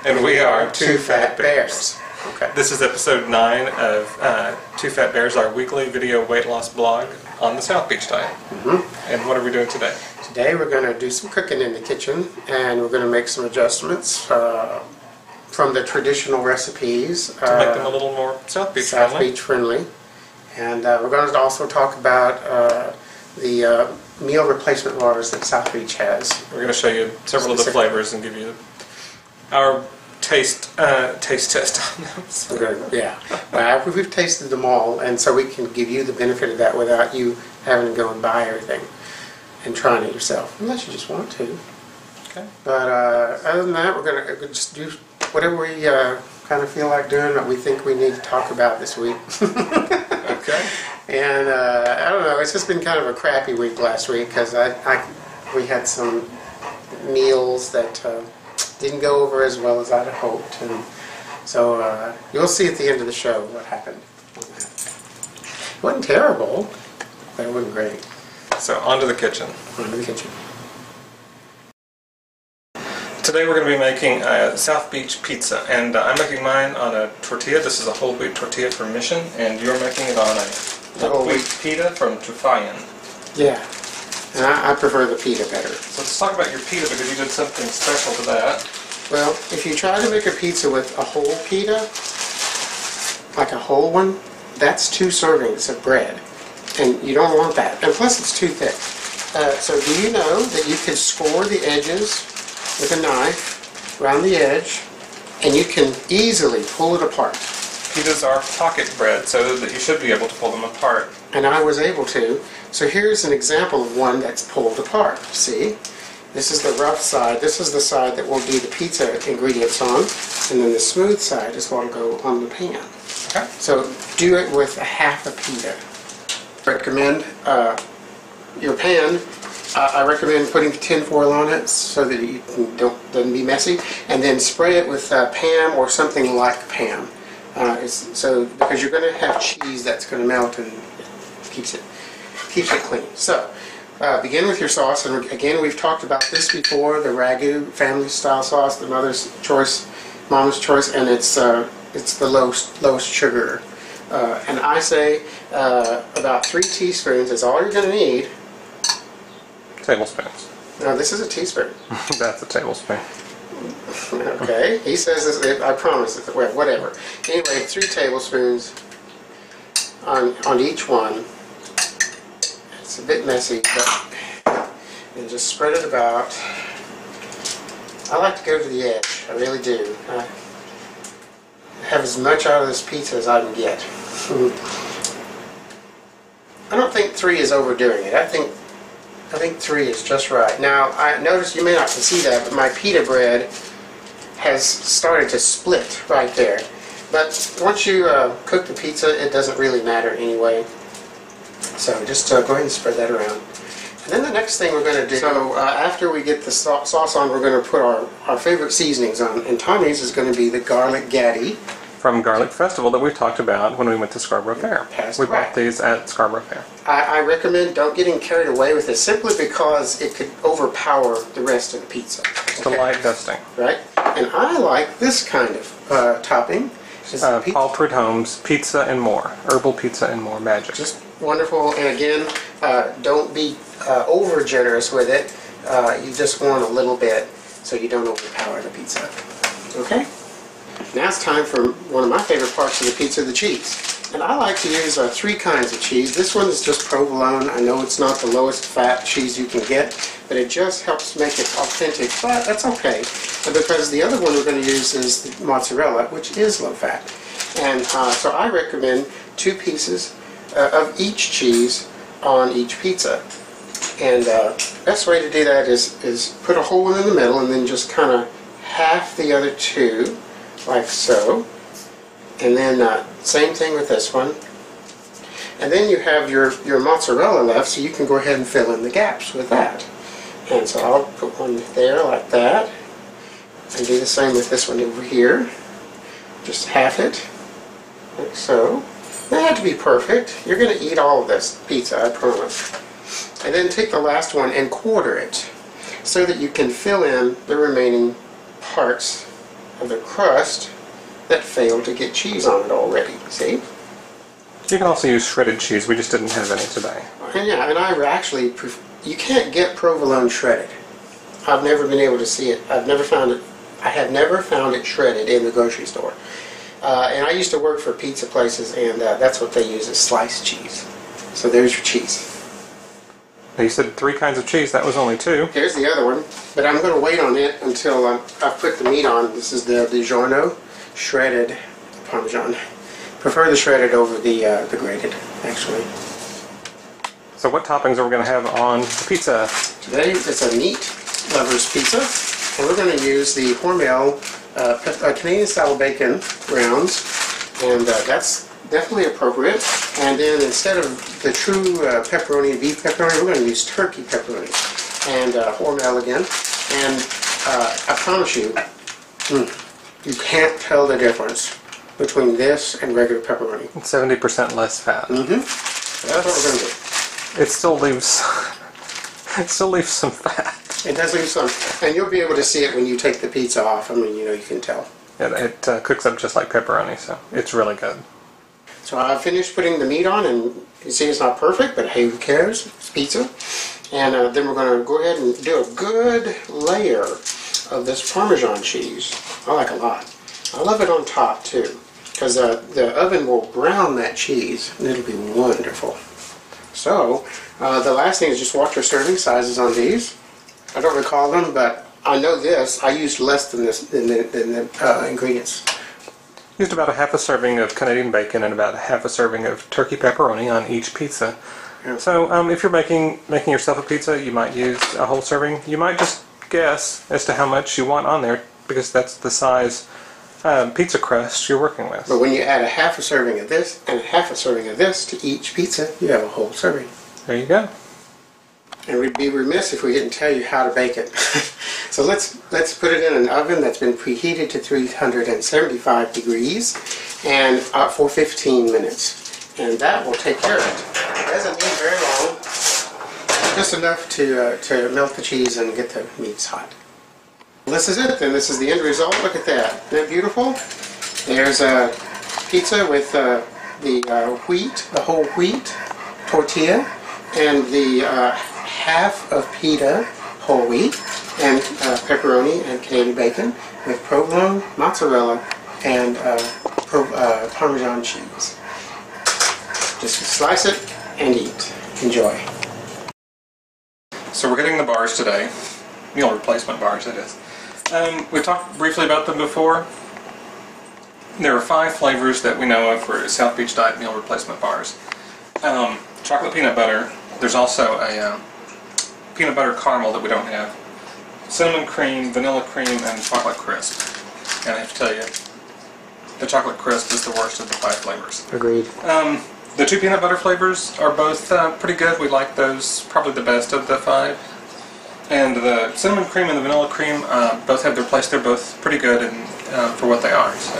And we are Two Fat Bears. Okay. This is episode 9 of Two Fat Bears, our weekly video weight loss blog on the South Beach diet. And what are we doing today? Today we're going to do some cooking in the kitchen, and we're going to make some adjustments from the traditional recipes. To make them a little more South Beach friendly. And we're going to also talk about the meal replacement waters that South Beach has. We're going to show you several of the flavors and give you our taste test on those. Yeah. Well, we've tasted them all, and so we can give you the benefit of that without you having to go and buy everything and trying it yourself, unless you just want to. Okay. But other than that, we're going to just do whatever we kind of feel like doing, what we think we need to talk about this week. Okay. And I don't know, it's just been kind of a crappy week last week because we had some meals that didn't go over as well as I'd hoped, and so you'll see at the end of the show what happened on that. It wasn't terrible, but it wasn't great. So on to the kitchen. On to the kitchen. Today we're going to be making a South Beach pizza, and I'm making mine on a tortilla. This is a whole wheat tortilla from Mission, and you're making it on a whole wheat pita from Tufayan. Yeah, and I prefer the pita better. So let's talk about your pita, because you did something special to that. Well, if you try to make a pizza with a whole pita, like a whole one, that's 2 servings of bread, and you don't want that. And plus, it's too thick. So do you know that you can score the edges with a knife around the edge, and you can easily pull it apart? Pitas are pocket bread, so that you should be able to pull them apart. And I was able to. So here's an example of one that's pulled apart. See? This is the rough side. This is the side that we'll do the pizza ingredients on, and then the smooth side is what will go on the pan. Okay. So do it with a half a pita. Recommend your pan. I recommend putting tin foil on it so that it doesn't be messy, and then spray it with Pam or something like Pam. Because you're going to have cheese that's going to melt and it keeps it clean. So begin with your sauce, and again we've talked about this before: the ragu family style sauce, the mama's choice, and it's the lowest sugar. And I say about 3 teaspoons is all you're going to need. Tablespoons. No, this is a teaspoon. That's a tablespoon. Okay, he says this, I promise it. Well, whatever. Anyway, 3 tablespoons on each one. It's a bit messy, but and just spread it about. I like to go to the edge. I really do. I have as much out of this pizza as I can get. I don't think 3 is overdoing it. I think 3 is just right. Now, I noticed, you may not can see that, but my pita bread has started to split right there. But once you cook the pizza, it doesn't really matter anyway. So just go ahead and spread that around. And then the next thing we're going to do, so after we get the sauce on, we're going to put our favorite seasonings on. And Tommy's is going to be the garlic gaddy. From Garlic Festival that we talked about when we went to Scarborough Fair. We bought these at Scarborough Fair. I recommend don't getting carried away with this, simply because it could overpower the rest of the pizza. Just a light dusting. Right? And I like this kind of topping. Paul Prudhomme's Pizza and More. Herbal Pizza and More Magic. Just wonderful. And again, don't be over generous with it. You just want a little bit so you don't overpower the pizza. Okay? Now it's time for one of my favorite parts of the pizza, the cheese. And I like to use 3 kinds of cheese. This one is just provolone. I know it's not the lowest fat cheese you can get, but it just helps make it authentic, but that's okay. Because the other one we're going to use is the mozzarella, which is low fat. And so I recommend 2 pieces of each cheese on each pizza. And best way to do that is put a hole in the middle and then just kind of half the other 2. Like so, and then same thing with this one, and then you have your mozzarella left, so you can go ahead and fill in the gaps with that. And so I'll put one there like that, and do the same with this one over here. Just half it, like so. They have to be perfect. You're going to eat all of this pizza, I promise. And then take the last one and quarter it, so that you can fill in the remaining parts of the crust that failed to get cheese on it already. See? You can also use shredded cheese. We just didn't have any today. And yeah, and I actually you can't get provolone shredded. I've never been able to see it. I've never found it. I have never found it shredded in the grocery store. And I used to work for pizza places, and that's what they use is sliced cheese. So there's your cheese. Now you said 3 kinds of cheese. That was only 2. Here's the other one, but I'm going to wait on it until I've put the meat on. This is the DiGiorno shredded Parmesan. Prefer the shredded over the grated, actually. So what toppings are we going to have on the pizza? Today it's a meat lover's pizza, and we're going to use the Hormel Canadian style bacon rounds, and that's definitely appropriate. And then instead of the true pepperoni, beef pepperoni, we're going to use turkey pepperoni and Hormel again. And I promise you, you can't tell the difference between this and regular pepperoni. 70% less fat. That's what we're going to do. It still leaves. It still leaves some fat. It does leave some, and you'll be able to see it when you take the pizza off. I mean, you know, you can tell. It cooks up just like pepperoni, so it's really good. So I finished putting the meat on, and you see it's not perfect, but hey, who cares? It's pizza. And then we're going to go ahead and do a good layer of this Parmesan cheese. I like a lot. I love it on top too, because the oven will brown that cheese, and it'll be wonderful. So the last thing is just watch your serving sizes on these. I don't recall them, but I know this. I used less than this than the ingredients. Used about a half a serving of Canadian bacon and about a half a serving of turkey pepperoni on each pizza. Yeah. So if you're making yourself a pizza, you might use a whole serving. You might just guess as to how much you want on there, because that's the size pizza crust you're working with. But when you add a half a serving of this and a half a serving of this to each pizza, you have a whole serving. There you go. And we'd be remiss if we didn't tell you how to bake it. So let's put it in an oven that's been preheated to 375 degrees and for 15 minutes. And that will take care of it. It doesn't need very long, just enough to melt the cheese and get the meats hot. This is it, then. This is the end result. Look at that. Isn't that beautiful? There's a pizza with the wheat, the whole wheat tortilla, and the half of Pita whole wheat, and pepperoni and Canadian bacon with provolone, mozzarella, and Parmesan cheese. Just slice it and eat. Enjoy. So we're getting the bars today. Meal replacement bars, that is. We talked briefly about them before. There are 5 flavors that we know of for South Beach Diet meal replacement bars. Chocolate peanut butter. There's also a peanut butter caramel that we don't have. Cinnamon cream, vanilla cream, and chocolate crisp. And I have to tell you, the chocolate crisp is the worst of the 5 flavors. Agreed. The 2 peanut butter flavors are both pretty good. We like those probably the best of the 5. And the cinnamon cream and the vanilla cream both have their place. They're both pretty good and, for what they are. So.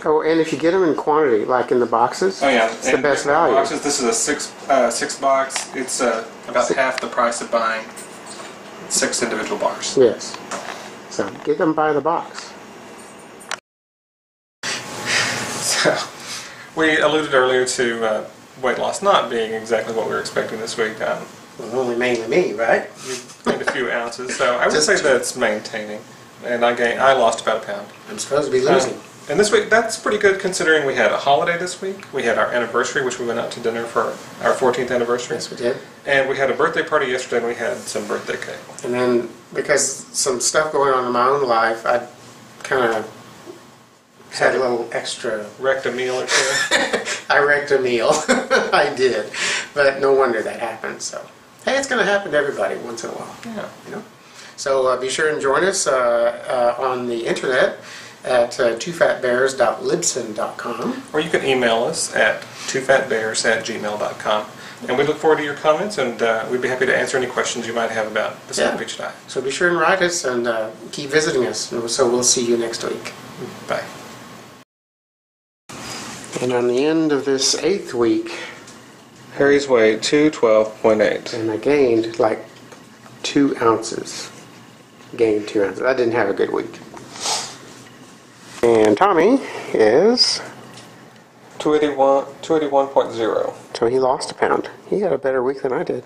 Oh, and if you get them in quantity, like in the boxes, oh yeah, it's the best value. Boxes. This is a 6 box. It's about half the price of buying 6 individual bars. Yes. So get them by the box. So we alluded earlier to weight loss not being exactly what we were expecting this week. Well, only mainly me, right? You gained a few ounces, so I would say that's maintaining. And I lost about a pound. I'm supposed to be losing. And this week, that's pretty good considering we had a holiday this week. We had our anniversary, which we went out to dinner for our 14th anniversary. Yes, we did. And we had a birthday party yesterday, and we had some birthday cake. And then, because some stuff going on in my own life, I kind of had a little extra. Wrecked a meal or two? I wrecked a meal. I did. But no wonder that happened, so. Hey, it's going to happen to everybody once in a while. Yeah. You know? So be sure and join us on the internet at twofatbears.libsyn.com. Or you can email us at twofatbears@gmail.com. And we look forward to your comments, and we'd be happy to answer any questions you might have about the South Beach Diet. So be sure and write us and keep visiting us. And so we'll see you next week. Bye. And on the end of this 8th week, Harry's weighed 212.8. and I gained like 2 ounces. gained 2 ounces. I didn't have a good week. And Tommy is 281.0. So he lost a pound. He had a better week than I did.